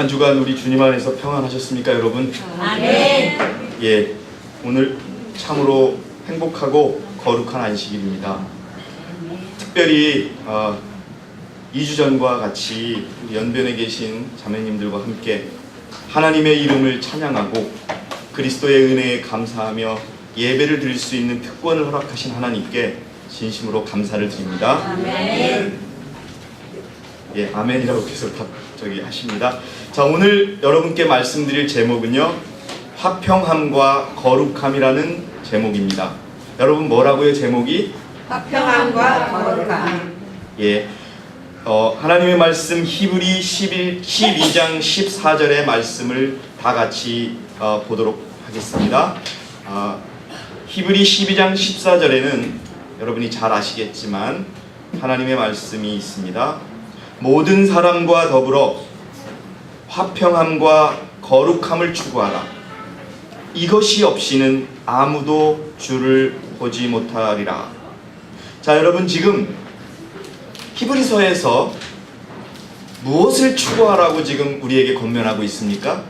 한 주간 우리 주님 안에서 평안하셨습니까, 여러분? 아멘. 예, 오늘 참으로 행복하고 거룩한 안식일입니다. 특별히 2주 전과 같이 연변에 계신 자매님들과 함께 하나님의 이름을 찬양하고 그리스도의 은혜에 감사하며 예배를 드릴 수 있는 특권을 허락하신 하나님께 진심으로 감사를 드립니다. 아멘. 예, 아멘이라고 계속 하십니다. 자, 오늘 여러분께 말씀드릴 제목은요, 화평함과 거룩함이라는 제목입니다. 여러분 뭐라고요, 제목이? 화평함과 거룩함. 예, 하나님의 말씀 히브리 12장 14절의 말씀을 다 같이 보도록 하겠습니다. 히브리 12장 14절에는 여러분이 잘 아시겠지만 하나님의 말씀이 있습니다. 모든 사람과 더불어 화평함과 거룩함을 추구하라. 이것이 없이는 아무도 주를 보지 못하리라. 자, 여러분 지금 히브리서에서 무엇을 추구하라고 지금 우리에게 권면하고 있습니까?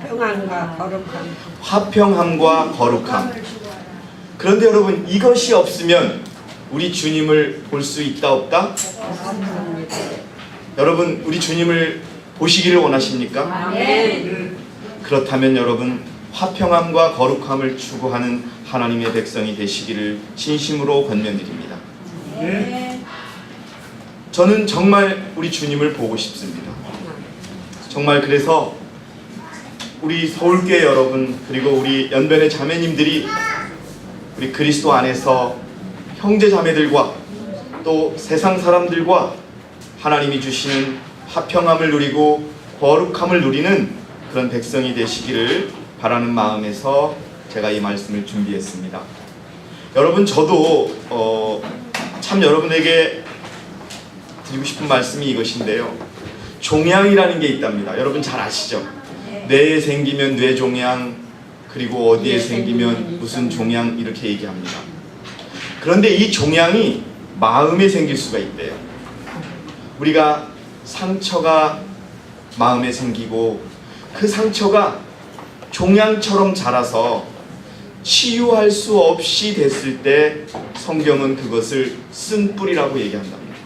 평안과 거룩함. 화평함과 거룩함. 그런데 여러분, 이것이 없으면 우리 주님을 볼 수 있다 없다? 여러분, 우리 주님을 보시기를 원하십니까? 아멘. 그렇다면 여러분, 화평함과 거룩함을 추구하는 하나님의 백성이 되시기를 진심으로 권면드립니다. 저는 정말 우리 주님을 보고 싶습니다. 정말 그래서 우리 서울교회 여러분, 그리고 우리 연변의 자매님들이 우리 그리스도 안에서 형제 자매들과 또 세상 사람들과 하나님이 주시는 화평함을 누리고 거룩함을 누리는 그런 백성이 되시기를 바라는 마음에서 제가 이 말씀을 준비했습니다. 여러분, 저도 참 여러분에게 드리고 싶은 말씀이 이것인데요, 종양이라는 게 있답니다. 여러분 잘 아시죠? 뇌에 생기면 뇌종양, 그리고 어디에 생기면 무슨 종양, 이렇게 얘기합니다. 그런데 이 종양이 마음에 생길 수가 있대요. 우리가 상처가 마음에 생기고 그 상처가 종양처럼 자라서 치유할 수 없이 됐을 때 성경은 그것을 쓴뿌리라고 얘기한답니다.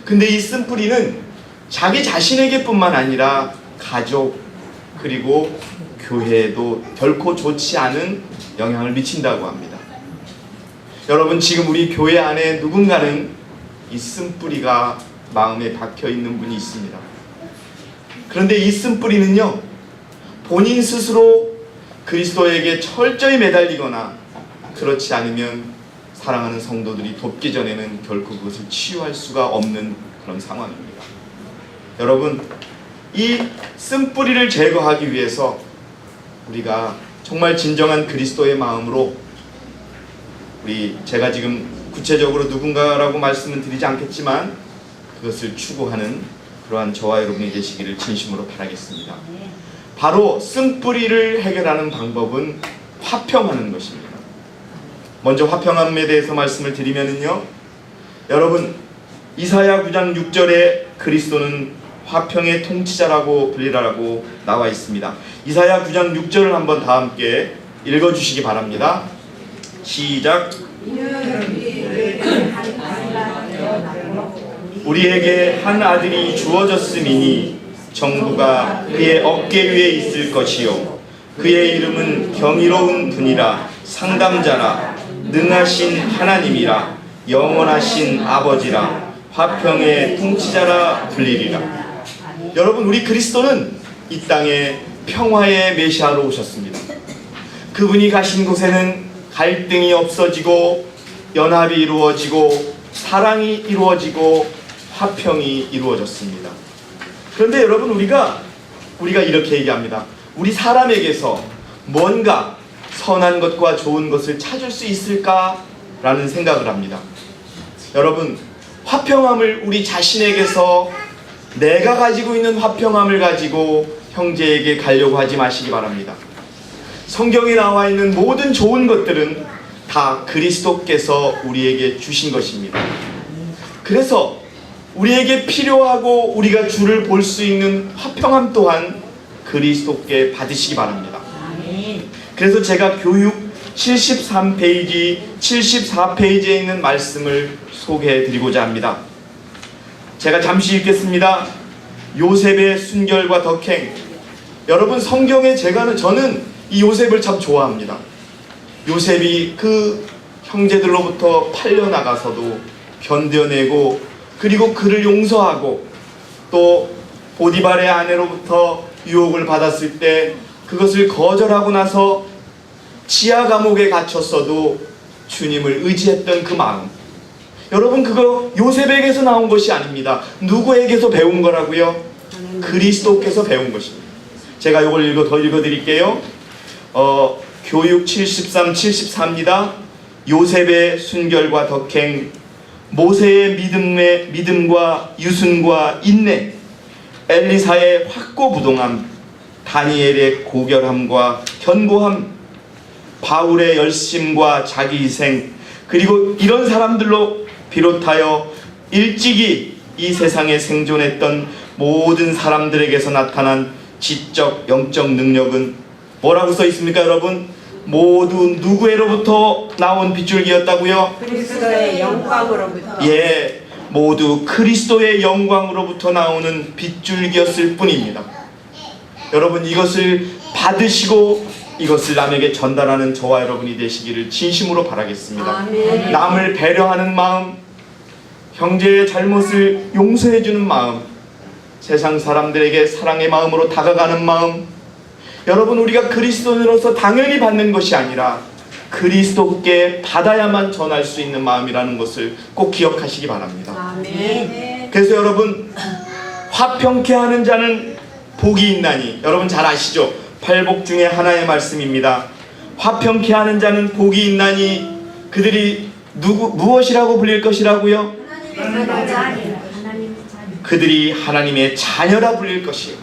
근데 이 쓴뿌리는 자기 자신에게 뿐만 아니라 가족 그리고 교회에도 결코 좋지 않은 영향을 미친다고 합니다. 여러분, 지금 우리 교회 안에 누군가는 이 쓴뿌리가 마음에 박혀 있는 분이 있습니다. 그런데 이 쓴뿌리는요, 본인 스스로 그리스도에게 철저히 매달리거나 그렇지 않으면 사랑하는 성도들이 돕기 전에는 결코 그것을 치유할 수가 없는 그런 상황입니다. 여러분, 이 쓴뿌리를 제거하기 위해서 우리가 정말 진정한 그리스도의 마음으로, 제가 지금 구체적으로 누군가라고 말씀은 드리지 않겠지만 그것을 추구하는 그러한 저와 여러분이 되시기를 진심으로 바라겠습니다. 바로 쓴뿌리를 해결하는 방법은 화평하는 것입니다. 먼저 화평함에 대해서 말씀을 드리면요, 여러분, 이사야 9장 6절에 그리스도는 화평의 통치자라고 불리라고 나와 있습니다. 이사야 9장 6절을 한번 다 함께 읽어주시기 바랍니다. 시작. 우리에게 한 아들이 주어졌음이니 정부가 그의 어깨 위에 있을 것이요 그의 이름은 경이로운 분이라, 상담자라, 능하신 하나님이라, 영원하신 아버지라, 화평의 통치자라 불리리라. 여러분, 우리 그리스도는 이 땅에 평화의 메시아로 오셨습니다. 그분이 가신 곳에는 갈등이 없어지고 연합이 이루어지고 사랑이 이루어지고 화평이 이루어졌습니다. 그런데 여러분, 우리가 이렇게 얘기합니다. 우리 사람에게서 뭔가 선한 것과 좋은 것을 찾을 수 있을까라는 생각을 합니다. 여러분, 화평함을 우리 자신에게서 내가 가지고 있는 화평함을 가지고 형제에게 가려고 하지 마시기 바랍니다. 성경에 나와 있는 모든 좋은 것들은 다 그리스도께서 우리에게 주신 것입니다. 그래서 우리에게 필요하고 우리가 주를 볼 수 있는 화평함 또한 그리스도께 받으시기 바랍니다. 그래서 제가 교육 73페이지, 74페이지에 있는 말씀을 소개해 드리고자 합니다. 제가 잠시 읽겠습니다. 요셉의 순결과 덕행. 여러분, 성경에 저는 이 요셉을 참 좋아합니다. 요셉이 그 형제들로부터 팔려나가서도 견뎌내고, 그리고 그를 용서하고, 또 보디발의 아내로부터 유혹을 받았을 때 그것을 거절하고 나서 지하 감옥에 갇혔어도 주님을 의지했던 그 마음. 여러분, 그거 요셉에게서 나온 것이 아닙니다. 누구에게서 배운 거라고요? 그리스도께서 배운 것입니다. 제가 이걸 더 읽어드릴게요. 교육 73, 74입니다. 요셉의 순결과 덕행, 모세의 믿음과 유순과 인내, 엘리사의 확고부동함, 다니엘의 고결함과 견고함, 바울의 열심과 자기희생, 그리고 이런 사람들로 비롯하여 일찍이 이 세상에 생존했던 모든 사람들에게서 나타난 지적, 영적 능력은 뭐라고 써 있습니까, 여러분? 모두 누구로부터 나온 빗줄기였다고요? 그리스도의 영광으로부터. 예, 모두 그리스도의 영광으로부터 나오는 빗줄기였을 뿐입니다. 여러분, 이것을 받으시고 이것을 남에게 전달하는 저와 여러분이 되시기를 진심으로 바라겠습니다. 아멘. 남을 배려하는 마음, 형제의 잘못을 용서해주는 마음, 세상 사람들에게 사랑의 마음으로 다가가는 마음. 여러분, 우리가 그리스도인으로서 당연히 받는 것이 아니라 그리스도께 받아야만 전할 수 있는 마음이라는 것을 꼭 기억하시기 바랍니다. 아멘. 그래서 여러분, 화평케 하는 자는 복이 있나니, 여러분 잘 아시죠? 팔복 중에 하나의 말씀입니다. 화평케 하는 자는 복이 있나니, 그들이 무엇이라고 불릴 것이라고요? 그들이 하나님의 자녀라 불릴 것이요.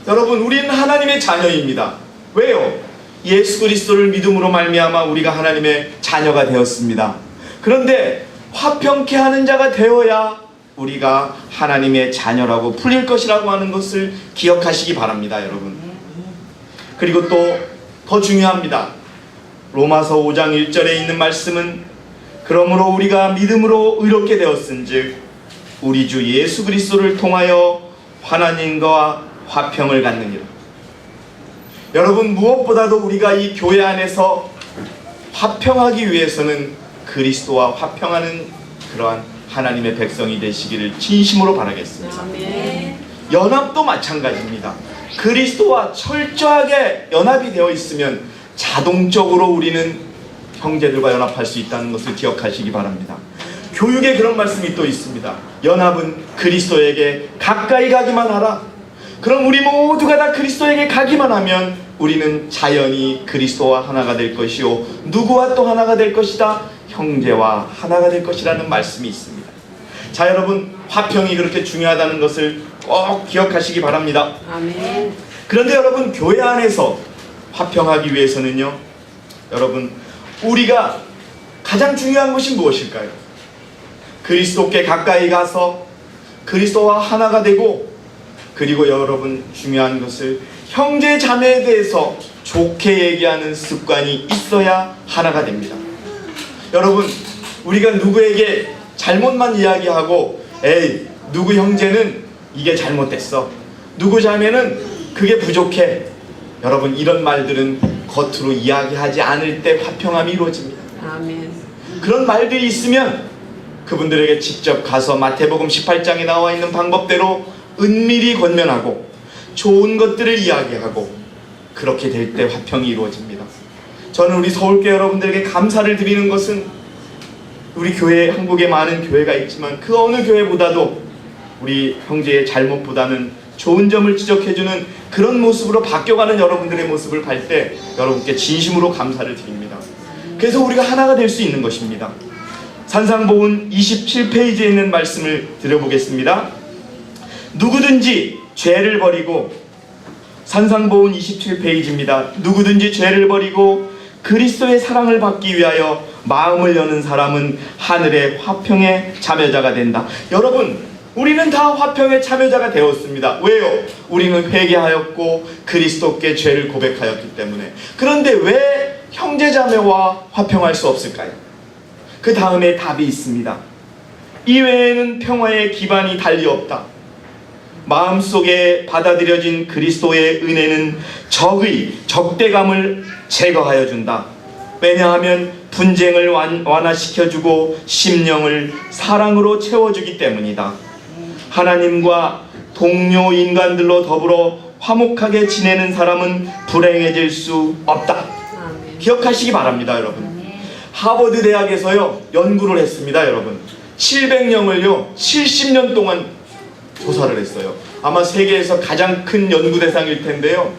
여러분, 우리는 하나님의 자녀입니다. 왜요? 예수 그리스도를 믿음으로 말미암아 우리가 하나님의 자녀가 되었습니다. 그런데 화평케 하는 자가 되어야 우리가 하나님의 자녀라고 불릴 것이라고 하는 것을 기억하시기 바랍니다, 여러분. 그리고 또 더 중요합니다. 로마서 5장 1절에 있는 말씀은, 그러므로 우리가 믿음으로 의롭게 되었은즉 우리 주 예수 그리스도를 통하여 하나님과 화평을 갖느니라. 여러분, 무엇보다도 우리가 이 교회 안에서 화평하기 위해서는 그리스도와 화평하는 그러한 하나님의 백성이 되시기를 진심으로 바라겠습니다. 아멘. 연합도 마찬가지입니다. 그리스도와 철저하게 연합이 되어 있으면 자동적으로 우리는 형제들과 연합할 수 있다는 것을 기억하시기 바랍니다. 교육에 그런 말씀이 또 있습니다. 연합은 그리스도에게 가까이 가기만 하라. 그럼 우리 모두가 다 그리스도에게 가기만 하면 우리는 자연히 그리스도와 하나가 될 것이요, 누구와 또 하나가 될 것이다? 형제와 하나가 될 것이라는 말씀이 있습니다. 자, 여러분, 화평이 그렇게 중요하다는 것을 꼭 기억하시기 바랍니다. 아멘. 그런데 여러분, 교회 안에서 화평하기 위해서는요, 여러분, 우리가 가장 중요한 것이 무엇일까요? 그리스도께 가까이 가서 그리스도와 하나가 되고, 그리고 여러분, 중요한 것을 형제 자매에 대해서 좋게 얘기하는 습관이 있어야 하나가 됩니다. 여러분, 우리가 누구에게 잘못만 이야기하고, 에이, 누구 형제는 이게 잘못됐어, 누구 자매는 그게 부족해, 여러분, 이런 말들은 겉으로 이야기하지 않을 때 화평함이 이루어집니다. 아멘. 그런 말들이 있으면 그분들에게 직접 가서 마태복음 18장에 나와 있는 방법대로 은밀히 권면하고 좋은 것들을 이야기하고, 그렇게 될 때 화평이 이루어집니다. 저는 우리 서울교회 여러분들에게 감사를 드리는 것은, 우리 교회, 한국에 많은 교회가 있지만 그 어느 교회보다도 우리 형제의 잘못보다는 좋은 점을 지적해주는 그런 모습으로 바뀌어가는 여러분들의 모습을 볼 때 여러분께 진심으로 감사를 드립니다. 그래서 우리가 하나가 될 수 있는 것입니다. 산상보훈 27페이지에 있는 말씀을 드려보겠습니다. 누구든지 죄를 버리고, 산상보훈 27페이지입니다. 누구든지 죄를 버리고 그리스도의 사랑을 받기 위하여 마음을 여는 사람은 하늘의 화평의 자매자가 된다. 여러분, 우리는 다 화평의 참여자가 되었습니다. 왜요? 우리는 회개하였고 그리스도께 죄를 고백하였기 때문에. 그런데 왜 형제자매와 화평할 수 없을까요? 그 다음에 답이 있습니다. 이외에는 평화의 기반이 달리 없다. 마음속에 받아들여진 그리스도의 은혜는 적대감을 제거하여 준다. 왜냐하면 분쟁을 완화시켜주고 심령을 사랑으로 채워주기 때문이다. 하나님과 동료 인간들로 더불어 화목하게 지내는 사람은 불행해질 수 없다. 기억하시기 바랍니다, 여러분. 하버드 대학에서요 연구를 했습니다, 여러분. 700명을요 70년 동안 조사를 했어요. 아마 세계에서 가장 큰 연구 대상일 텐데요.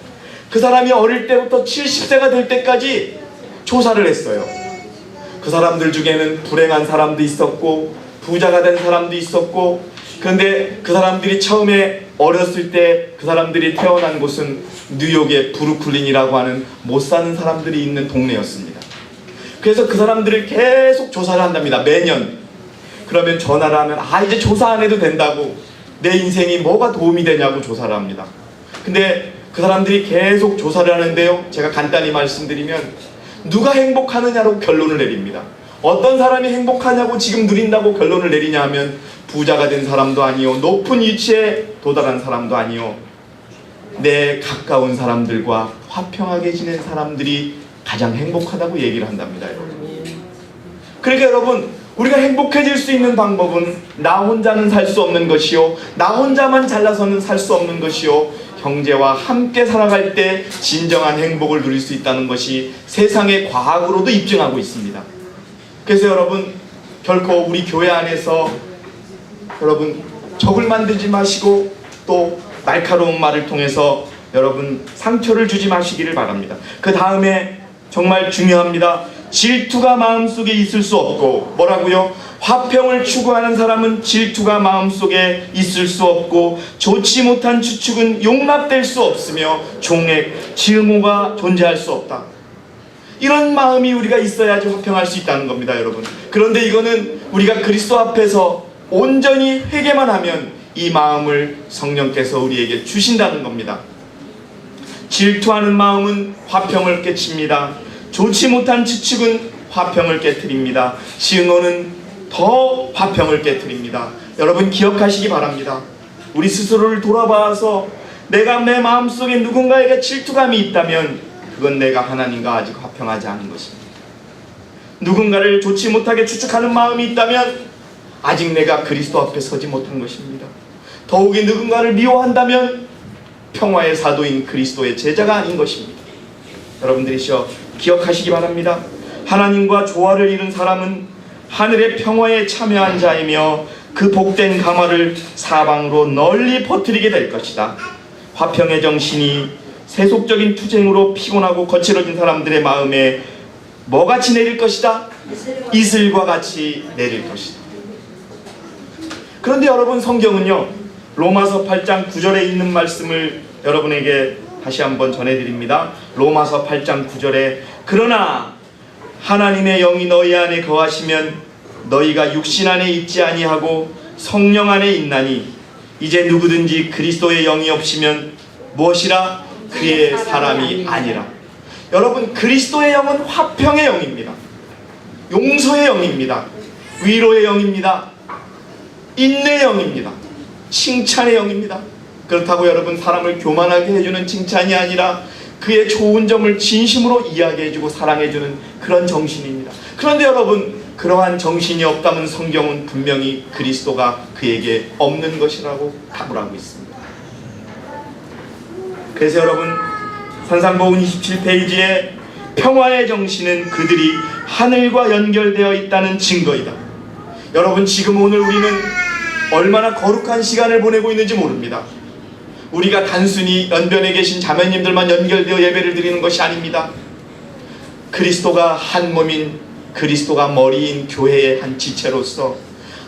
그 사람이 어릴 때부터 70세가 될 때까지 조사를 했어요. 그 사람들 중에는 불행한 사람도 있었고 부자가 된 사람도 있었고, 그런데 그 사람들이 처음에 어렸을 때 그 사람들이 태어난 곳은 뉴욕의 브루클린이라고 하는 못 사는 사람들이 있는 동네였습니다. 그래서 그 사람들을 계속 조사를 한답니다. 매년. 그러면 전화를 하면 이제 조사 안 해도 된다고, 내 인생이 뭐가 도움이 되냐고 조사를 합니다. 근데 그 사람들이 계속 조사를 하는데요, 제가 간단히 말씀드리면 누가 행복하느냐로 결론을 내립니다. 어떤 사람이 행복하냐고 지금 누린다고 결론을 내리냐 하면 부자가 된 사람도 아니요, 높은 위치에 도달한 사람도 아니요, 내 가까운 사람들과 화평하게 지낸 사람들이 가장 행복하다고 얘기를 한답니다, 여러분. 그러니까 여러분, 우리가 행복해질 수 있는 방법은 나 혼자는 살 수 없는 것이요, 나 혼자만 잘나서는 살 수 없는 것이요, 형제와 함께 살아갈 때 진정한 행복을 누릴 수 있다는 것이 세상의 과학으로도 입증하고 있습니다. 그래서 여러분, 결코 우리 교회 안에서 여러분 적을 만들지 마시고 또 날카로운 말을 통해서 여러분 상처를 주지 마시기를 바랍니다. 그 다음에 정말 중요합니다. 질투가 마음속에 있을 수 없고, 뭐라고요? 화평을 추구하는 사람은 질투가 마음속에 있을 수 없고, 좋지 못한 추측은 용납될 수 없으며 종액, 증오가 존재할 수 없다. 이런 마음이 우리가 있어야지 화평할 수 있다는 겁니다, 여러분. 그런데 이거는 우리가 그리스도 앞에서 온전히 회개만 하면 이 마음을 성령께서 우리에게 주신다는 겁니다. 질투하는 마음은 화평을 깨칩니다. 좋지 못한 추측은 화평을 깨트립니다. 증오는 더 화평을 깨트립니다. 여러분 기억하시기 바랍니다. 우리 스스로를 돌아봐서 내가 내 마음속에 누군가에게 질투감이 있다면 그건 내가 하나님과 아직 화평하지 않은 것입니다. 누군가를 좋지 못하게 추측하는 마음이 있다면 아직 내가 그리스도 앞에 서지 못한 것입니다. 더욱이 누군가를 미워한다면 평화의 사도인 그리스도의 제자가 아닌 것입니다. 여러분들이시여 기억하시기 바랍니다. 하나님과 조화를 이룬 사람은 하늘의 평화에 참여한 자이며 그 복된 감화를 사방으로 널리 퍼뜨리게 될 것이다. 화평의 정신이 세속적인 투쟁으로 피곤하고 거칠어진 사람들의 마음에 뭐같이 내릴 것이다? 이슬과 같이 내릴 것이다. 그런데 여러분, 성경은요 로마서 8장 9절에 있는 말씀을 여러분에게 다시 한번 전해드립니다. 로마서 8장 9절에 그러나 하나님의 영이 너희 안에 거하시면 너희가 육신 안에 있지 아니하고 성령 안에 있나니 이제 누구든지 그리스도의 영이 없으면 무엇이라? 그의 사람이 아니라. 여러분, 그리스도의 영은 화평의 영입니다. 용서의 영입니다. 위로의 영입니다. 인내의 영입니다. 칭찬의 영입니다. 그렇다고 여러분 사람을 교만하게 해주는 칭찬이 아니라 그의 좋은 점을 진심으로 이야기해주고 사랑해주는 그런 정신입니다. 그런데 여러분, 그러한 정신이 없다면 성경은 분명히 그리스도가 그에게 없는 것이라고 답을 하고 있습니다. 그래서 여러분, 산상보훈 27페이지에 평화의 정신은 그들이 하늘과 연결되어 있다는 증거이다. 여러분, 지금 오늘 우리는 얼마나 거룩한 시간을 보내고 있는지 모릅니다. 우리가 단순히 연변에 계신 자매님들만 연결되어 예배를 드리는 것이 아닙니다. 그리스도가 한 몸인, 그리스도가 머리인 교회의 한 지체로서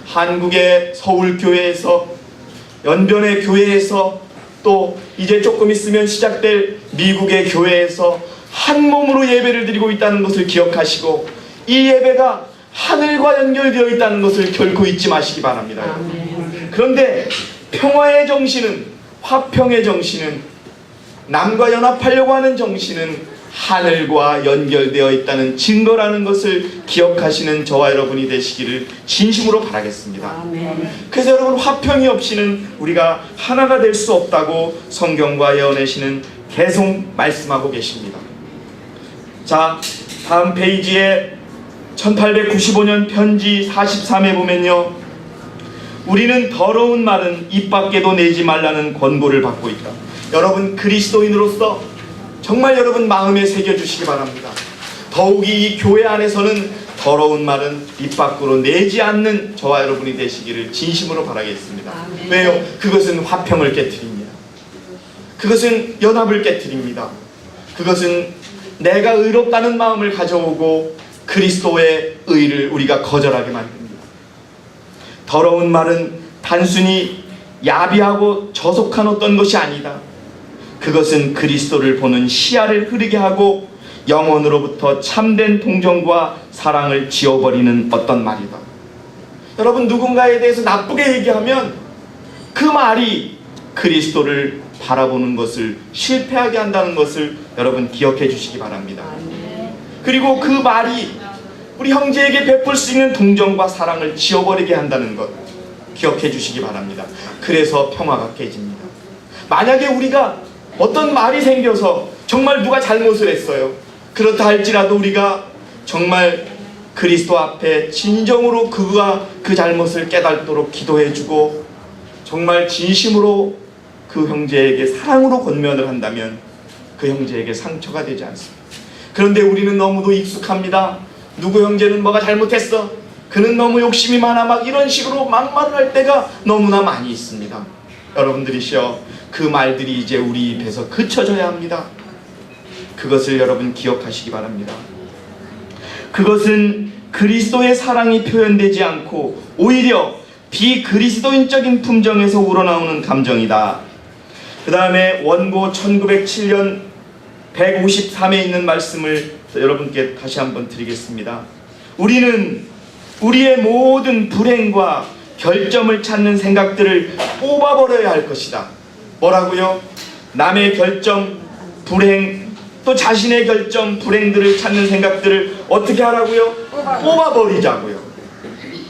한국의 서울교회에서, 연변의 교회에서, 또 이제 조금 있으면 시작될 미국의 교회에서 한 몸으로 예배를 드리고 있다는 것을 기억하시고, 이 예배가 하늘과 연결되어 있다는 것을 결코 잊지 마시기 바랍니다. 그런데 평화의 정신은, 화평의 정신은, 남과 연합하려고 하는 정신은 하늘과 연결되어 있다는 증거라는 것을 기억하시는 저와 여러분이 되시기를 진심으로 바라겠습니다. 아멘. 그래서 여러분, 화평이 없이는 우리가 하나가 될 수 없다고 성경과 예언의 신은 계속 말씀하고 계십니다. 자, 다음 페이지에 1895년 편지 43에 보면요, 우리는 더러운 말은 입 밖에도 내지 말라는 권고를 받고 있다. 여러분, 그리스도인으로서 정말 여러분 마음에 새겨주시기 바랍니다. 더욱이 이 교회 안에서는 더러운 말은 입 밖으로 내지 않는 저와 여러분이 되시기를 진심으로 바라겠습니다. 아멘. 왜요? 그것은 화평을 깨트립니다. 그것은 연합을 깨트립니다. 그것은 내가 의롭다는 마음을 가져오고 그리스도의 의를 우리가 거절하게 만듭니다. 더러운 말은 단순히 야비하고 저속한 어떤 것이 아니다. 그것은 그리스도를 보는 시야를 흐리게 하고 영혼으로부터 참된 동정과 사랑을 지워버리는 어떤 말이다. 여러분, 누군가에 대해서 나쁘게 얘기하면 그 말이 그리스도를 바라보는 것을 실패하게 한다는 것을 여러분 기억해 주시기 바랍니다. 그리고 그 말이 우리 형제에게 베풀 수 있는 동정과 사랑을 지워버리게 한다는 것 기억해 주시기 바랍니다. 그래서 평화가 깨집니다. 만약에 우리가 어떤 말이 생겨서 정말 누가 잘못을 했어요. 그렇다 할지라도 우리가 정말 그리스도 앞에 진정으로 그가 그 잘못을 깨닫도록 기도해주고 정말 진심으로 그 형제에게 사랑으로 권면을 한다면 그 형제에게 상처가 되지 않습니다. 그런데 우리는 너무도 익숙합니다. 누구 형제는 뭐가 잘못했어, 그는 너무 욕심이 많아, 막 이런 식으로 막말을 할 때가 너무나 많이 있습니다. 여러분들이시여, 그 말들이 이제 우리 입에서 그쳐져야 합니다. 그것을 여러분 기억하시기 바랍니다. 그것은 그리스도의 사랑이 표현되지 않고 오히려 비그리스도인적인 품정에서 우러나오는 감정이다. 그 다음에 원고 1907년 153에 있는 말씀을 여러분께 다시 한번 드리겠습니다. 우리는 우리의 모든 불행과 결점을 찾는 생각들을 뽑아버려야 할 것이다. 뭐라고요? 남의 결점, 불행, 또 자신의 결점, 불행들을 찾는 생각들을 어떻게 하라고요? 뽑아버리자고요.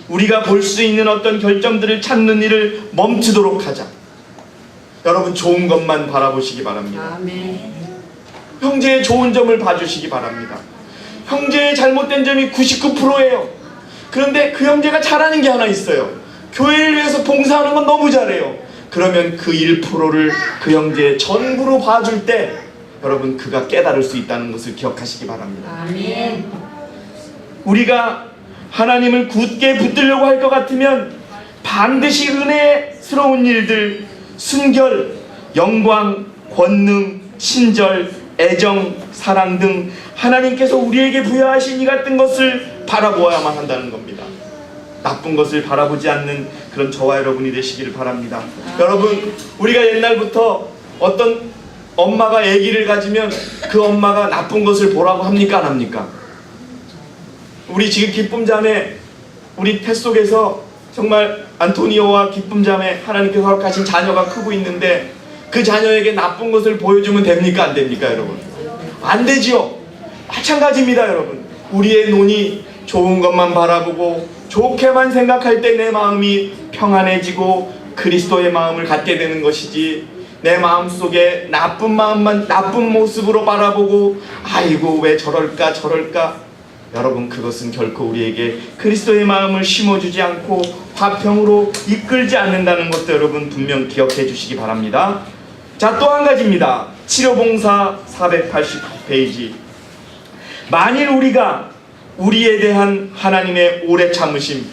우리가 볼 수 있는 어떤 결점들을 찾는 일을 멈추도록 하자. 여러분, 좋은 것만 바라보시기 바랍니다. 아멘. 형제의 좋은 점을 봐주시기 바랍니다. 형제의 잘못된 점이 99%예요. 그런데 그 형제가 잘하는 게 하나 있어요. 교회를 위해서 봉사하는 건 너무 잘해요. 그러면 그 1%를 그 형제의 전부로 봐줄 때 여러분, 그가 깨달을 수 있다는 것을 기억하시기 바랍니다. 아멘. 우리가 하나님을 굳게 붙들려고 할 것 같으면 반드시 은혜스러운 일들, 순결, 영광, 권능, 친절, 애정, 사랑 등 하나님께서 우리에게 부여하신 이 같은 것을 바라보아야만 한다는 겁니다. 나쁜 것을 바라보지 않는 그런 저와 여러분이 되시기를 바랍니다. 여러분, 우리가 옛날부터 어떤 엄마가 아기를 가지면 그 엄마가 나쁜 것을 보라고 합니까, 안 합니까? 우리 지금 기쁨자매, 우리 태 속에서 정말 안토니오와 기쁨자매, 하나님께서 허락하신 자녀가 크고 있는데 그 자녀에게 나쁜 것을 보여주면 됩니까, 안 됩니까, 여러분? 안 되지요. 마찬가지입니다, 여러분. 우리의 눈이 좋은 것만 바라보고 좋게만 생각할 때 내 마음이 평안해지고 그리스도의 마음을 갖게 되는 것이지, 내 마음속에 나쁜 마음만, 나쁜 모습으로 바라보고 아이고 왜 저럴까 저럴까, 여러분, 그것은 결코 우리에게 그리스도의 마음을 심어주지 않고 화평으로 이끌지 않는다는 것도 여러분 분명 기억해 주시기 바랍니다. 자, 또 한 가지입니다. 치료봉사 489페이지. 만일 우리가 우리에 대한 하나님의 오래 참으심,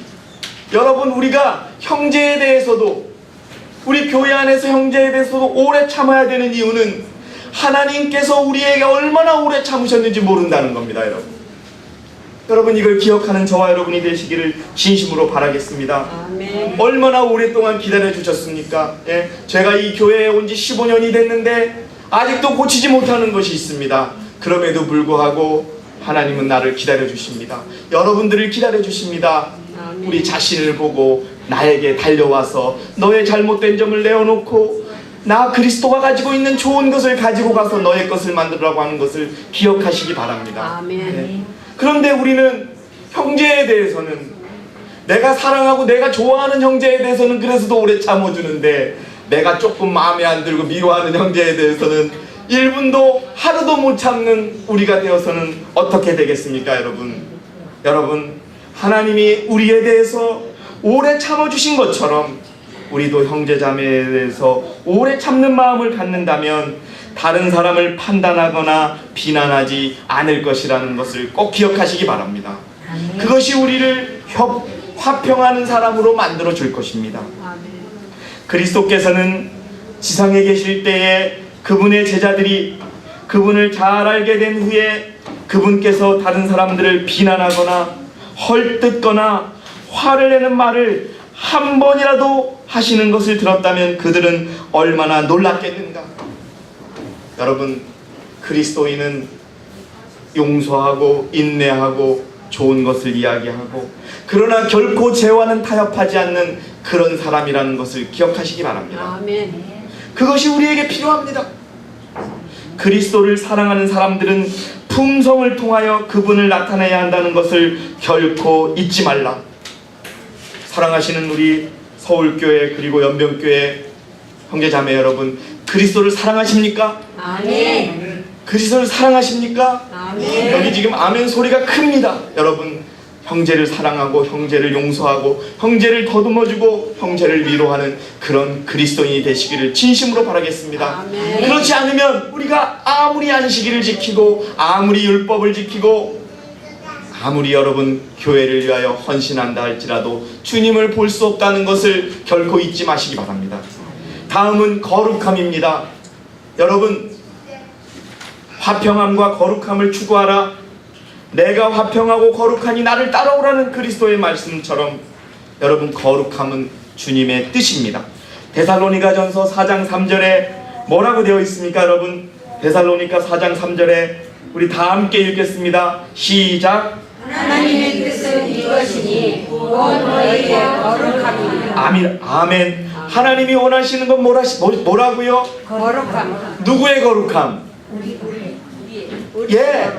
여러분, 우리가 형제에 대해서도, 우리 교회 안에서 형제에 대해서도 오래 참아야 되는 이유는 하나님께서 우리에게 얼마나 오래 참으셨는지 모른다는 겁니다. 여러분, 이걸 기억하는 저와 여러분이 되시기를 진심으로 바라겠습니다. 아멘. 얼마나 오랫동안 기다려 주셨습니까? 예, 제가 이 교회에 온 지 15년이 됐는데 아직도 고치지 못하는 것이 있습니다. 그럼에도 불구하고 하나님은 나를 기다려 주십니다. 여러분들을 기다려 주십니다. 우리 자신을 보고 나에게 달려와서 너의 잘못된 점을 내어놓고 나 그리스도가 가지고 있는 좋은 것을 가지고 가서 너의 것을 만들라고 하는 것을 기억하시기 바랍니다. 아멘. 그런데 우리는 형제에 대해서는, 내가 사랑하고 내가 좋아하는 형제에 대해서는 그래서도 오래 참아주는데, 내가 조금 마음에 안 들고 미워하는 형제에 대해서는 1분도 하루도 못 참는 우리가 되어서는 어떻게 되겠습니까, 여러분? 여러분, 하나님이 우리에 대해서 오래 참아주신 것처럼 우리도 형제자매에 대해서 오래 참는 마음을 갖는다면 다른 사람을 판단하거나 비난하지 않을 것이라는 것을 꼭 기억하시기 바랍니다. 그것이 우리를 화평하는 사람으로 만들어 줄 것입니다. 그리스도께서는 지상에 계실 때에 그분의 제자들이 그분을 잘 알게 된 후에 그분께서 다른 사람들을 비난하거나 헐뜯거나 화를 내는 말을 한 번이라도 하시는 것을 들었다면 그들은 얼마나 놀랐겠는가. 여러분, 그리스도인은 용서하고 인내하고 좋은 것을 이야기하고, 그러나 결코 죄와는 타협하지 않는 그런 사람이라는 것을 기억하시기 바랍니다. 아멘. 그것이 우리에게 필요합니다. 그리스도를 사랑하는 사람들은 품성을 통하여 그분을 나타내야 한다는 것을 결코 잊지 말라. 사랑하시는 우리 서울교회 그리고 연변교회 형제자매 여러분, 그리스도를 사랑하십니까? 아멘. 그리스도를 사랑하십니까? 아멘. 여기 지금 아멘 소리가 큽니다. 여러분, 형제를 사랑하고 형제를 용서하고 형제를 더듬어주고 형제를 위로하는 그런 그리스도인이 되시기를 진심으로 바라겠습니다. 아멘. 그렇지 않으면 우리가 아무리 안식일을 지키고 아무리 율법을 지키고 아무리 여러분 교회를 위하여 헌신한다 할지라도 주님을 볼 수 없다는 것을 결코 잊지 마시기 바랍니다. 다음은 거룩함입니다. 여러분, 화평함과 거룩함을 추구하라. 내가 화평하고 거룩하니 나를 따라오라는 그리스도의 말씀처럼 여러분, 거룩함은 주님의 뜻입니다. 데살로니가전서 4장 3절에 뭐라고 되어 있습니까? 여러분, 데살로니가 4장 3절에 우리 다 함께 읽겠습니다. 시작. 하나님의 뜻은 이것이니 곧 너희의 거룩함이라. 아멘. 하나님이 원하시는 건 뭐라고요? 거룩함. 누구의 거룩함? 예,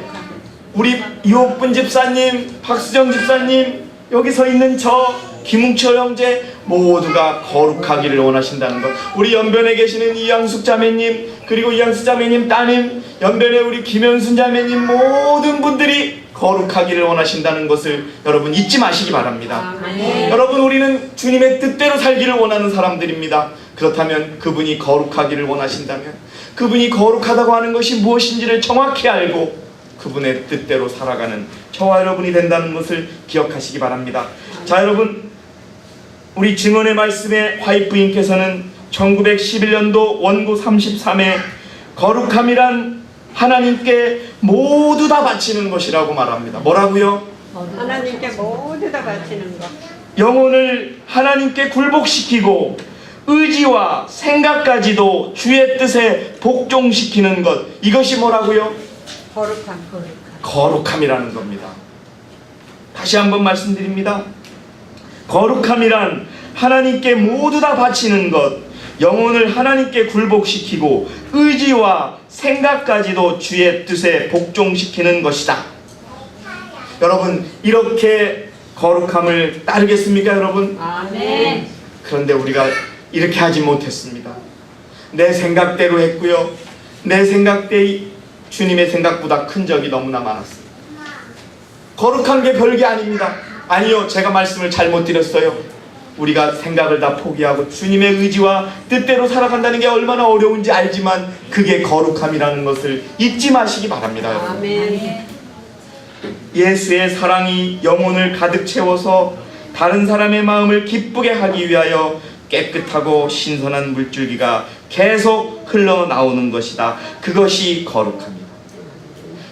우리 이옥분 집사님, 박수정 집사님, 여기 서 있는 저 김웅철 형제 모두가 거룩하기를 원하신다는 것. 우리 연변에 계시는 이양숙 자매님, 그리고 이양숙 자매님 따님, 연변에 우리 김현순 자매님, 모든 분들이 거룩하기를 원하신다는 것을 여러분 잊지 마시기 바랍니다. 아멘. 여러분, 우리는 주님의 뜻대로 살기를 원하는 사람들입니다. 그렇다면 그분이 거룩하기를 원하신다면 그분이 거룩하다고 하는 것이 무엇인지를 정확히 알고 그분의 뜻대로 살아가는 저와 여러분이 된다는 것을 기억하시기 바랍니다. 자, 여러분, 우리 증언의 말씀에 화이프님께서는 1911년도 원고 33에 거룩함이란 하나님께 모두 다 바치는 것이라고 말합니다. 뭐라고요? 하나님께 모두 다 바치는 것. 영혼을 하나님께 굴복시키고 의지와 생각까지도 주의 뜻에 복종시키는 것, 이것이 뭐라고요? 거룩함. 거룩함이라는 겁니다. 다시 한번 말씀드립니다. 거룩함이란 하나님께 모두 다 바치는 것, 영혼을 하나님께 굴복시키고 의지와 생각까지도 주의 뜻에 복종시키는 것이다. 여러분, 이렇게 거룩함을 따르겠습니까, 여러분? 아멘. 그런데 우리가 이렇게 하지 못했습니다. 내 생각대로 했고요. 내 생각대로 주님의 생각보다 큰 적이 너무나 많았습니다. 거룩한 게 별게 아닙니다. 아니요, 제가 말씀을 잘못 드렸어요. 우리가 생각을 다 포기하고 주님의 의지와 뜻대로 살아간다는 게 얼마나 어려운지 알지만 그게 거룩함이라는 것을 잊지 마시기 바랍니다. 여러분. 아멘. 예수의 사랑이 영혼을 가득 채워서 다른 사람의 마음을 기쁘게 하기 위하여 깨끗하고 신선한 물줄기가 계속 흘러나오는 것이다. 그것이 거룩합니다.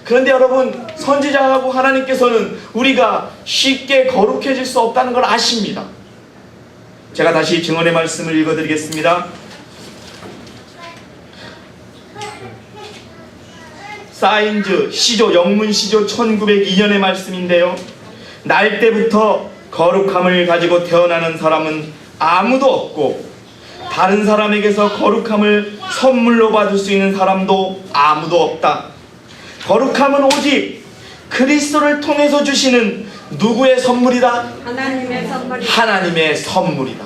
그런데 여러분, 선지자하고 하나님께서는 우리가 쉽게 거룩해질 수 없다는 걸 아십니다. 제가 다시 증언의 말씀을 읽어드리겠습니다. 사인즈 시조, 영문 시조 1902년의 말씀인데요. 날 때부터 거룩함을 가지고 태어나는 사람은 아무도 없고 다른 사람에게서 거룩함을 선물로 받을 수 있는 사람도 아무도 없다. 거룩함은 오직 그리스도를 통해서 주시는 누구의 선물이다? 하나님의 선물이. 하나님의 선물이다.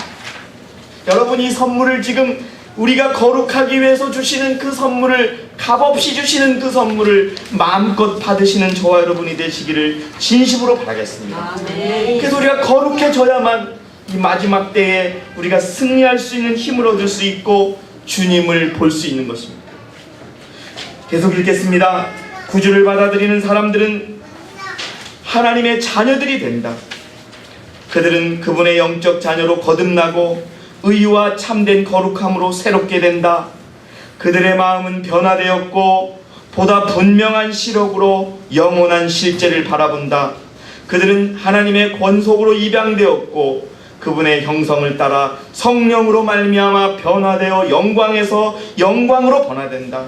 여러분, 이 선물을 지금 우리가 거룩하기 위해서 주시는 그 선물을, 값없이 주시는 그 선물을 마음껏 받으시는 저와 여러분이 되시기를 진심으로 바라겠습니다. 아멘. 그래서 우리가 거룩해져야만 이 마지막 때에 우리가 승리할 수 있는 힘을 얻을 수 있고 주님을 볼 수 있는 것입니다. 계속 읽겠습니다. 구주를 받아들이는 사람들은 하나님의 자녀들이 된다. 그들은 그분의 영적 자녀로 거듭나고 의와 참된 거룩함으로 새롭게 된다. 그들의 마음은 변화되었고 보다 분명한 시력으로 영원한 실제를 바라본다. 그들은 하나님의 권속으로 입양되었고 그분의 형성을 따라 성령으로 말미암아 변화되어 영광에서 영광으로 변화된다.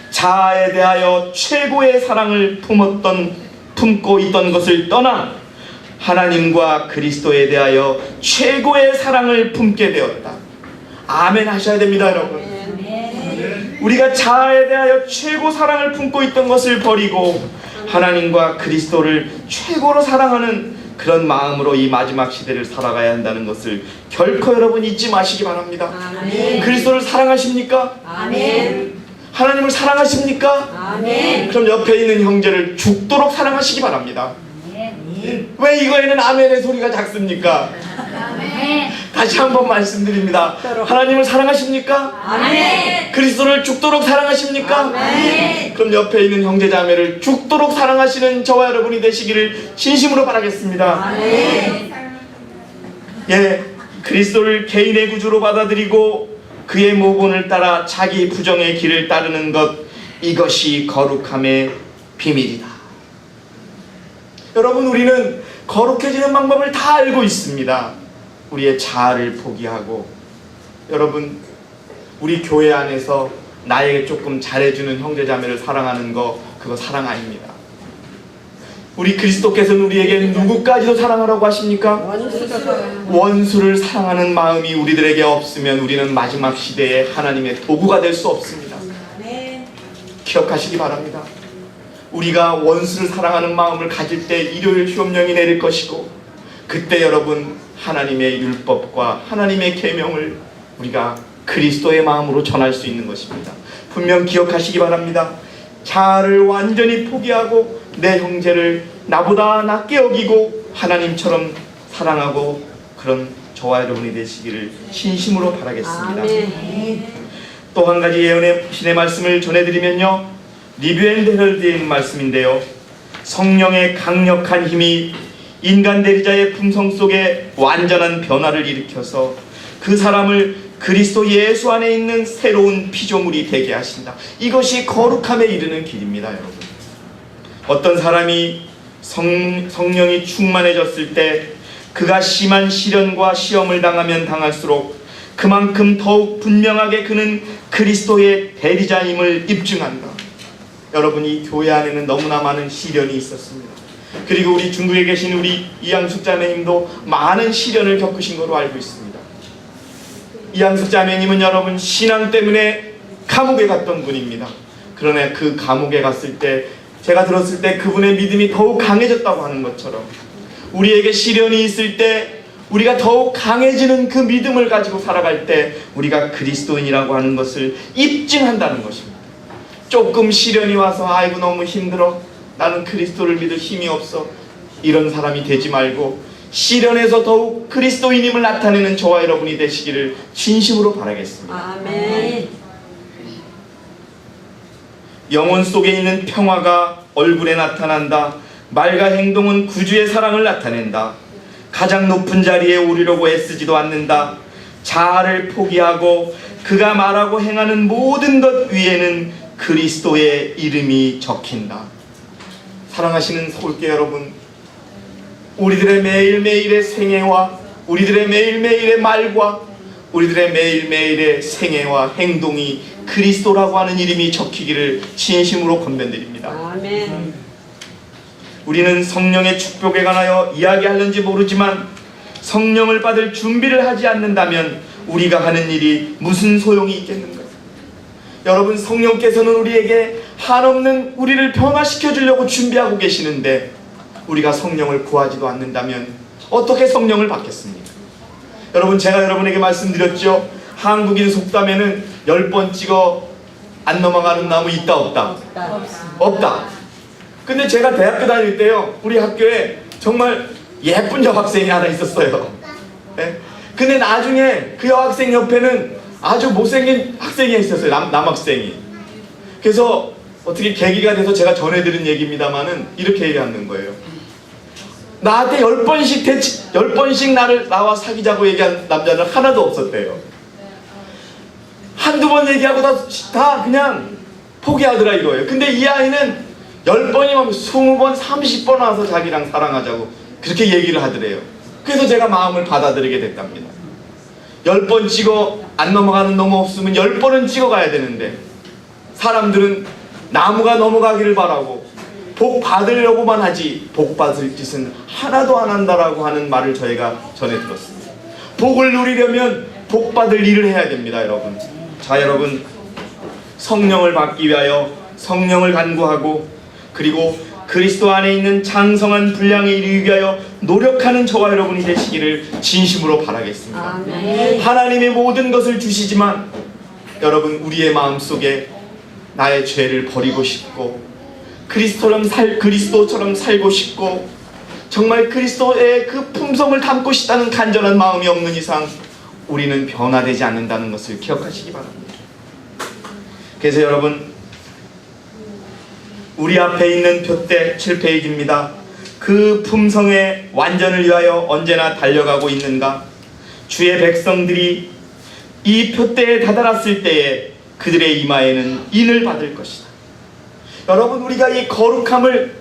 자아에 대하여 최고의 사랑을 품고 있던 것을 떠나 하나님과 그리스도에 대하여 최고의 사랑을 품게 되었다. 아멘 하셔야 됩니다, 여러분. 우리가 자아에 대하여 최고 사랑을 품고 있던 것을 버리고 하나님과 그리스도를 최고로 사랑하는 그런 마음으로 이 마지막 시대를 살아가야 한다는 것을 결코 여러분 잊지 마시기 바랍니다. 아멘. 그리스도를 사랑하십니까? 아멘. 하나님을 사랑하십니까? 아멘. 그럼 옆에 있는 형제를 죽도록 사랑하시기 바랍니다. 왜 이거에는 아멘의 소리가 작습니까? 다시 한번 말씀드립니다. 하나님을 사랑하십니까? 아멘. 그리스도를 죽도록 사랑하십니까? 아멘. 그럼 옆에 있는 형제 자매를 죽도록 사랑하시는 저와 여러분이 되시기를 진심으로 바라겠습니다. 아멘. 예, 그리스도를 개인의 구주로 받아들이고 그의 모본을 따라 자기 부정의 길을 따르는 것, 이것이 거룩함의 비밀이다. 여러분, 우리는 거룩해지는 방법을 다 알고 있습니다. 우리의 자아를 포기하고, 여러분, 우리 교회 안에서 나에게 조금 잘해주는 형제자매를 사랑하는 거, 그거 사랑 아닙니다. 우리 그리스도께서는 우리에게 누구까지도 사랑하라고 하십니까? 원수를 사랑하는 마음이 우리들에게 없으면 우리는 마지막 시대에 하나님의 도구가 될 수 없습니다. 기억하시기 바랍니다. 우리가 원수를 사랑하는 마음을 가질 때 일요일 휴업령이 내릴 것이고, 그때 여러분 하나님의 율법과 하나님의 계명을 우리가 그리스도의 마음으로 전할 수 있는 것입니다. 분명 기억하시기 바랍니다. 자아를 완전히 포기하고 내 형제를 나보다 낮게 여기고 하나님처럼 사랑하고 그런 저와 여러분이 되시기를 진심으로 바라겠습니다. 아멘. 또 한 가지 예언의 신의 말씀을 전해드리면요, 리뷰 앤 헤럴드에 있는 말씀인데요, 성령의 강력한 힘이 인간 대리자의 품성 속에 완전한 변화를 일으켜서 그 사람을 그리스도 예수 안에 있는 새로운 피조물이 되게 하신다. 이것이 거룩함에 이르는 길입니다, 여러분. 어떤 사람이 성령이 충만해졌을 때 그가 심한 시련과 시험을 당하면 당할수록 그만큼 더욱 분명하게 그는 그리스도의 대리자임을 입증한다. 여러분, 이 교회 안에는 너무나 많은 시련이 있었습니다. 그리고 우리 중국에 계신 우리 이양숙 자매님도 많은 시련을 겪으신 것으로 알고 있습니다. 이양숙 자매님은 여러분 신앙 때문에 감옥에 갔던 분입니다. 그러나 그 감옥에 갔을 때 제가 들었을 때 그분의 믿음이 더욱 강해졌다고 하는 것처럼 우리에게 시련이 있을 때 우리가 더욱 강해지는 그 믿음을 가지고 살아갈 때 우리가 그리스도인이라고 하는 것을 입증한다는 것입니다. 조금 시련이 와서 아이고 너무 힘들어, 나는 그리스도를 믿을 힘이 없어, 이런 사람이 되지 말고 시련에서 더욱 그리스도인임을 나타내는 저와 여러분이 되시기를 진심으로 바라겠습니다. 아멘. 영혼 속에 있는 평화가 얼굴에 나타난다. 말과 행동은 구주의 사랑을 나타낸다. 가장 높은 자리에 오르려고 애쓰지도 않는다. 자아를 포기하고 그가 말하고 행하는 모든 것 위에는 그리스도의 이름이 적힌다. 사랑하시는 서울교회 여러분, 우리들의 매일매일의 생애와 우리들의 매일매일의 말과 우리들의 매일매일의 생애와 행동이 그리스도라고 하는 이름이 적히기를 진심으로 권면드립니다. 아멘. 우리는 성령의 축복에 관하여 이야기하는지 모르지만 성령을 받을 준비를 하지 않는다면 우리가 하는 일이 무슨 소용이 있겠는가? 여러분, 성령께서는 우리에게 한없는 우리를 변화시켜 주려고 준비하고 계시는데 우리가 성령을 구하지도 않는다면 어떻게 성령을 받겠습니까? 여러분, 제가 여러분에게 말씀드렸죠. 한국인 속담에는 10번 찍어 안 넘어가는 나무 있다 없다? 없다. 근데 제가 대학교 다닐 때요, 우리 학교에 정말 예쁜 여학생이 하나 있었어요. 네? 근데 나중에 그 여학생 옆에는 아주 못생긴 학생이 있었어요. 남학생이. 그래서 어떻게 계기가 돼서 제가 전해드린 얘기입니다만은 이렇게 얘기하는 거예요. 나한테 10번씩 나와 사귀자고 얘기한 남자는 하나도 없었대요. 한두 번 얘기하고 다 그냥 포기하더라 이거예요. 근데 이 아이는 10번이면 20번, 30번 와서 자기랑 사랑하자고 그렇게 얘기를 하더래요. 그래서 제가 마음을 받아들이게 됐답니다. 10번 찍어 안 넘어가는 나무 없으면 10번은 찍어 가야 되는데 사람들은 나무가 넘어가기를 바라고 복 받으려고만 하지 복 받을 짓은 하나도 안 한다라고 하는 말을 저희가 전해 들었습니다. 복을 누리려면 복 받을 일을 해야 됩니다, 여러분. 자, 여러분, 성령을 받기 위하여 성령을 간구하고 그리고 그리스도 안에 있는 장성한 분량에 이르기 위하여 노력하는 저와 여러분이 되시기를 진심으로 바라겠습니다. 아멘. 하나님의 모든 것을 주시지만 여러분, 우리의 마음속에 나의 죄를 버리고 싶고 그리스도처럼 살고 싶고 정말 그리스도의 그 품성을 담고 싶다는 간절한 마음이 없는 이상 우리는 변화되지 않는다는 것을 기억하시기 바랍니다. 그래서 여러분, 우리 앞에 있는 표대 7페이지입니다. 그 품성의 완전을 위하여 언제나 달려가고 있는가? 주의 백성들이 이 표대에 다다랐을 때에 그들의 이마에는 인을 받을 것이다. 여러분, 우리가 이 거룩함을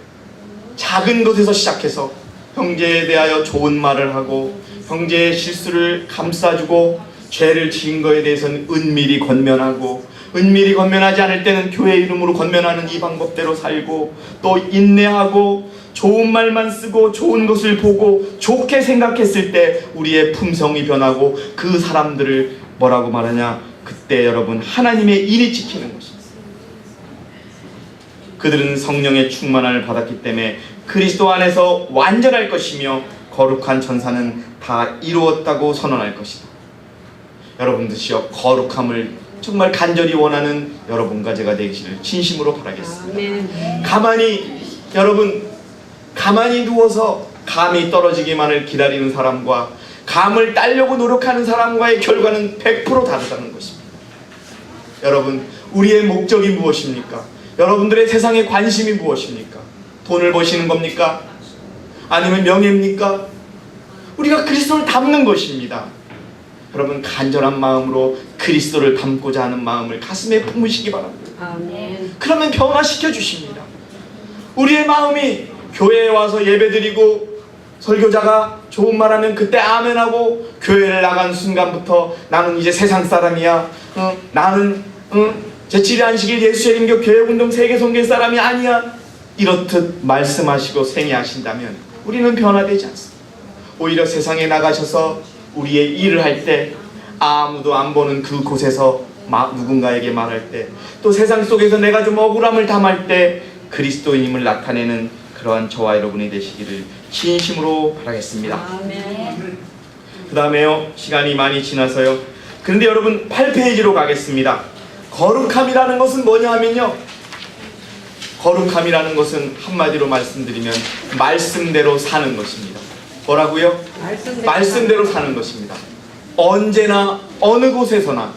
작은 것에서 시작해서 형제에 대하여 좋은 말을 하고 형제의 실수를 감싸주고 죄를 지은 것에 대해서는 은밀히 권면하고 은밀히 권면하지 않을 때는 교회 이름으로 권면하는 이 방법대로 살고 또 인내하고 좋은 말만 쓰고 좋은 것을 보고 좋게 생각했을 때 우리의 품성이 변하고 그 사람들을 뭐라고 말하냐? 그때 여러분, 하나님의 인이 지키는 것입니다. 그들은 성령의 충만함을 받았기 때문에 그리스도 안에서 완전할 것이며 거룩한 천사는 다 이루었다고 선언할 것이다. 여러분들이여, 거룩함을 정말 간절히 원하는 여러분과 제가 되기를 진심으로 바라겠습니다. 가만히 누워서 감이 떨어지기만을 기다리는 사람과 감을 따려고 노력하는 사람과의 결과는 100% 다르다는 것입니다. 여러분, 우리의 목적이 무엇입니까? 여러분들의 세상의 관심이 무엇입니까? 돈을 버시는 겁니까? 아니면 명예입니까? 우리가 그리스도를 닮는 것입니다. 여러분, 간절한 마음으로 그리스도를 닮고자 하는 마음을 가슴에 품으시기 바랍니다. 아멘. 그러면 변화시켜 주십니다. 우리의 마음이 교회에 와서 예배드리고 설교자가 좋은 말하면 그때 아멘하고 교회를 나간 순간부터 나는 이제 세상 사람이야. 나는 제7일 안식일 예수재림교 교회운동 세계선교회 사람이 아니야. 이렇듯 말씀하시고 생애하신다면 우리는 변화되지 않습니다. 오히려 세상에 나가셔서 우리의 일을 할 때 아무도 안 보는 그 곳에서 누군가에게 말할 때 또 세상 속에서 내가 좀 억울함을 담을 때 그리스도인임을 나타내는 그러한 저와 여러분이 되시기를 진심으로 바라겠습니다. 아멘. 그 다음에요, 시간이 많이 지나서요. 그런데 여러분, 8페이지로 가겠습니다. 거룩함이라는 것은 뭐냐 하면요, 거룩함이라는 것은 한마디로 말씀드리면 말씀대로 사는 것입니다. 뭐라고요? 말씀대로 사는 것입니다. 언제나 어느 곳에서나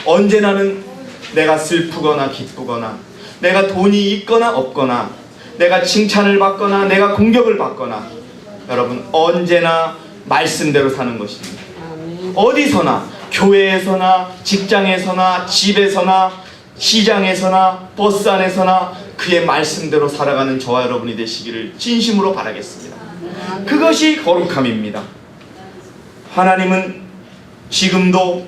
언제나는 내가 슬프거나 기쁘거나 내가 돈이 있거나 없거나 내가 칭찬을 받거나 내가 공격을 받거나 여러분, 언제나 말씀대로 사는 것입니다. 어디서나, 교회에서나 직장에서나 집에서나 시장에서나 버스 안에서나 그의 말씀대로 살아가는 저와 여러분이 되시기를 진심으로 바라겠습니다. 그것이 거룩함입니다. 하나님은 지금도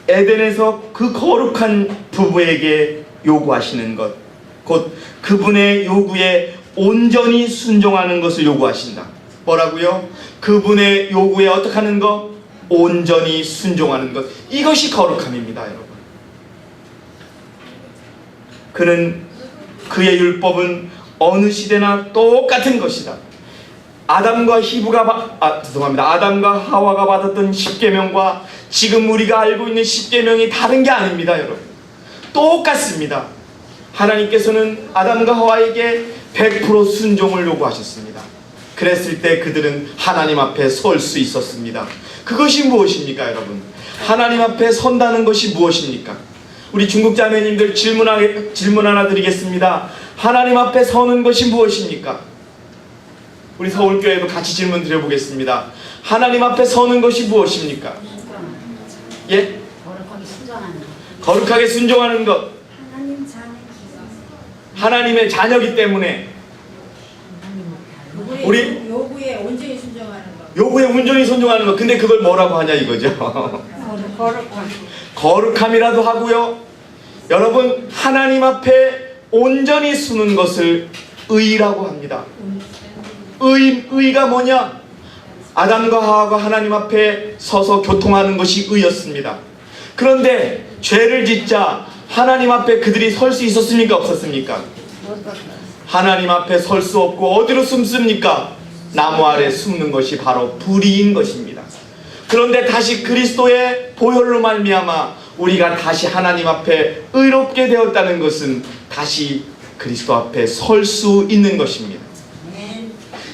에덴에서 그 거룩한 부부에게 요구하시는 것, 곧 그분의 요구에 온전히 순종하는 것을 요구하신다. 뭐라고요? 그분의 요구에 어떻게 하는 것? 온전히 순종하는 것. 이것이 거룩함입니다, 여러분. 그의 율법은 어느 시대나 똑같은 것이다. 아담과 하와가 받았던 십계명과 지금 우리가 알고 있는 십계명이 다른 게 아닙니다, 여러분. 똑같습니다. 하나님께서는 아담과 하와에게 100% 순종을 요구하셨습니다. 그랬을 때 그들은 하나님 앞에 설 수 있었습니다. 그것이 무엇입니까, 여러분? 하나님 앞에 선다는 것이 무엇입니까? 우리 중국 자매님들 질문 하나 드리겠습니다. 하나님 앞에 서는 것이 무엇입니까? 우리 서울교회도 같이 질문 드려보겠습니다. 하나님 앞에 서는 것이 무엇입니까? 예? 거룩하게 순종하는 것. 거룩하게 순종하는 것. 하나님 자녀 하나님의 자녀이기 때문에 우리 요구에 온전히 순종하는 것. 요구에 온전히 순종하는 것. 근데 그걸 뭐라고 하냐 이거죠. 거룩함이라도 하고요. 여러분, 하나님 앞에 온전히 서는 것을 의라고 합니다. 의가 뭐냐? 아담과 하와가 하나님 앞에 서서 교통하는 것이 의였습니다. 그런데 죄를 짓자 하나님 앞에 그들이 설 수 있었습니까? 없었습니까? 하나님 앞에 설 수 없고 어디로 숨습니까? 나무 아래 숨는 것이 바로 불의인 것입니다. 그런데 다시 그리스도의 보혈로 말미암아 우리가 다시 하나님 앞에 의롭게 되었다는 것은 다시 그리스도 앞에 설 수 있는 것입니다.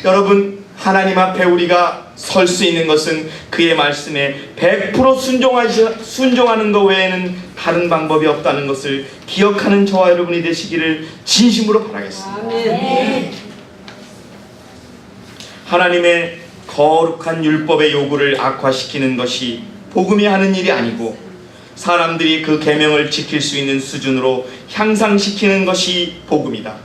여러분, 하나님 앞에 우리가 설 수 있는 것은 그의 말씀에 100% 순종하는 것 외에는 다른 방법이 없다는 것을 기억하는 저와 여러분이 되시기를 진심으로 바라겠습니다. 하나님의 거룩한 율법의 요구를 악화시키는 것이 복음이 하는 일이 아니고 사람들이 그 계명을 지킬 수 있는 수준으로 향상시키는 것이 복음이다.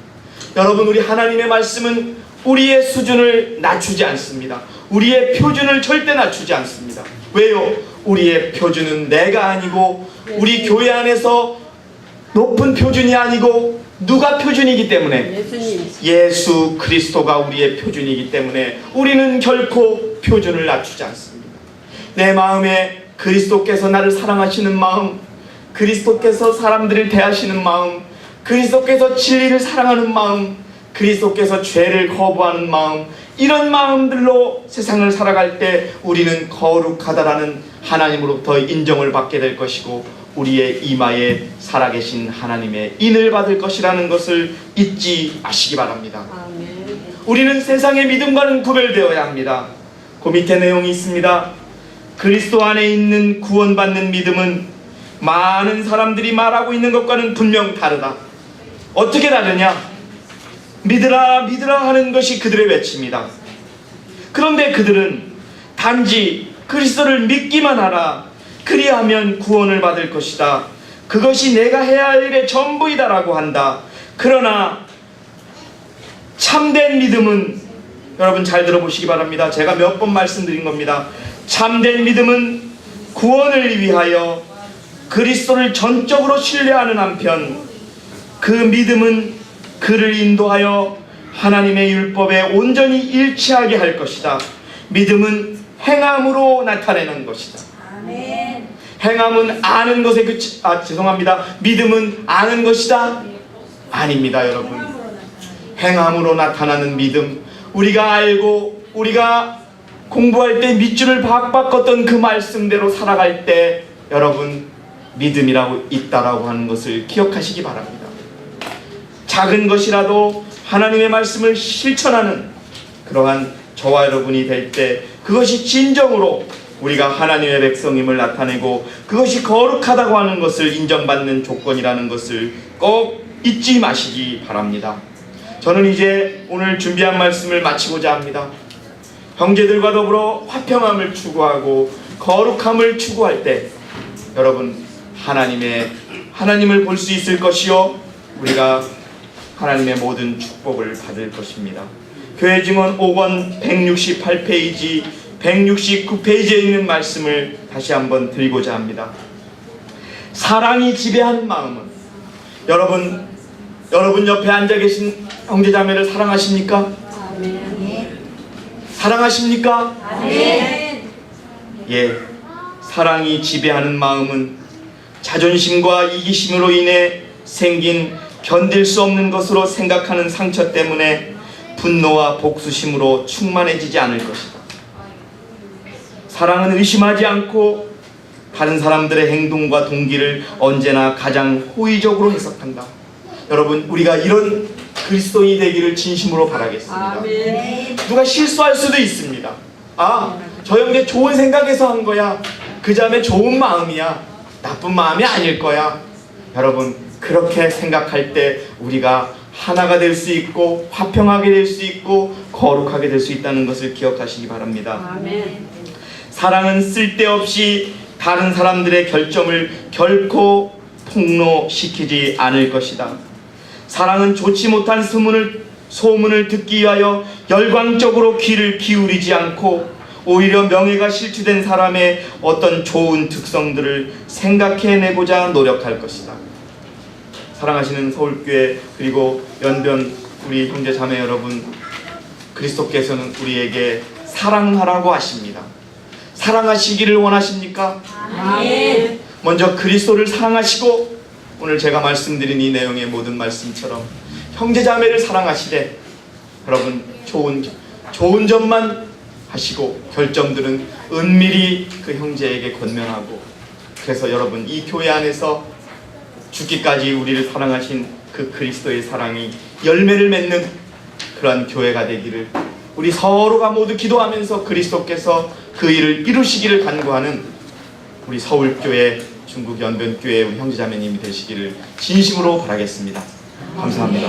여러분, 우리 하나님의 말씀은 우리의 수준을 낮추지 않습니다. 우리의 표준을 절대 낮추지 않습니다. 왜요? 우리의 표준은 내가 아니고 우리 교회 안에서 높은 표준이 아니고 누가 표준이기 때문에 예수 그리스도가 우리의 표준이기 때문에 우리는 결코 표준을 낮추지 않습니다. 내 마음에 그리스도께서 나를 사랑하시는 마음, 그리스도께서 사람들을 대하시는 마음, 그리스도께서 진리를 사랑하는 마음, 그리스도께서 죄를 거부하는 마음, 이런 마음들로 세상을 살아갈 때 우리는 거룩하다라는 하나님으로부터 인정을 받게 될 것이고 우리의 이마에 살아계신 하나님의 인을 받을 것이라는 것을 잊지 마시기 바랍니다. 우리는 세상의 믿음과는 구별되어야 합니다. 그 밑에 내용이 있습니다. 그리스도 안에 있는 구원받는 믿음은 많은 사람들이 말하고 있는 것과는 분명 다르다. 어떻게 다르냐? 믿으라 믿으라 하는 것이 그들의 외침이다. 그런데 그들은 단지 그리스도를 믿기만 하라, 그리하면 구원을 받을 것이다, 그것이 내가 해야 할 일의 전부이다라고 한다. 그러나 참된 믿음은, 여러분 잘 들어보시기 바랍니다. 제가 몇 번 말씀드린 겁니다. 참된 믿음은 구원을 위하여 그리스도를 전적으로 신뢰하는 한편 그 믿음은 그를 인도하여 하나님의 율법에 온전히 일치하게 할 것이다. 믿음은 행함으로 나타내는 것이다. 아멘. 행함은 아는 것에 믿음은 아는 것이다? 아닙니다, 여러분. 행함으로 나타나는 믿음, 우리가 알고 우리가 공부할 때 밑줄을 박박 걷던 그 말씀대로 살아갈 때 여러분 믿음이라고 있다라고 하는 것을 기억하시기 바랍니다. 작은 것이라도 하나님의 말씀을 실천하는 그러한 저와 여러분이 될 때 그것이 진정으로 우리가 하나님의 백성임을 나타내고 그것이 거룩하다고 하는 것을 인정받는 조건이라는 것을 꼭 잊지 마시기 바랍니다. 저는 이제 오늘 준비한 말씀을 마치고자 합니다. 형제들과 더불어 화평함을 추구하고 거룩함을 추구할 때 여러분 하나님을 볼 수 있을 것이요 우리가 하나님의 모든 축복을 받을 것입니다. 교회 증언 5권 168페이지 169페이지에 있는 말씀을 다시 한번 드리고자 합니다. 사랑이 지배한 마음은, 여러분 옆에 앉아 계신 형제자매를 사랑하십니까? 사랑하십니까? 아멘. 예, 사랑이 지배하는 마음은 자존심과 이기심으로 인해 생긴 견딜 수 없는 것으로 생각하는 상처 때문에 분노와 복수심으로 충만해지지 않을 것이다. 사랑은 의심하지 않고 다른 사람들의 행동과 동기를 언제나 가장 호의적으로 해석한다. 여러분, 우리가 이런 그리스도인이 되기를 진심으로 바라겠습니다. 누가 실수할 수도 있습니다. 아, 저 형제 좋은 생각에서 한 거야. 그 자매 좋은 마음이야. 나쁜 마음이 아닐 거야. 여러분, 그렇게 생각할 때 우리가 하나가 될 수 있고 화평하게 될 수 있고 거룩하게 될 수 있다는 것을 기억하시기 바랍니다. 아멘. 사랑은 쓸데없이 다른 사람들의 결점을 결코 폭로시키지 않을 것이다. 사랑은 좋지 못한 소문을 듣기 위하여 열광적으로 귀를 기울이지 않고 오히려 명예가 실추된 사람의 어떤 좋은 특성들을 생각해내고자 노력할 것이다. 사랑하시는 서울교회 그리고 연변 우리 형제 자매 여러분, 그리스도께서는 우리에게 사랑하라고 하십니다. 사랑하시기를 원하십니까? 아멘. 먼저 그리스도를 사랑하시고 오늘 제가 말씀드린 이 내용의 모든 말씀처럼 형제 자매를 사랑하시되 여러분 좋은 점만 하시고 결점들은 은밀히 그 형제에게 권면하고, 그래서 여러분 이 교회 안에서 죽기까지 우리를 사랑하신 그 그리스도의 사랑이 열매를 맺는 그러한 교회가 되기를 우리 서로가 모두 기도하면서 그리스도께서 그 일을 이루시기를 간구하는 우리 서울교회 중국 연변교회 우리 형제자매님이 되시기를 진심으로 바라겠습니다. 감사합니다.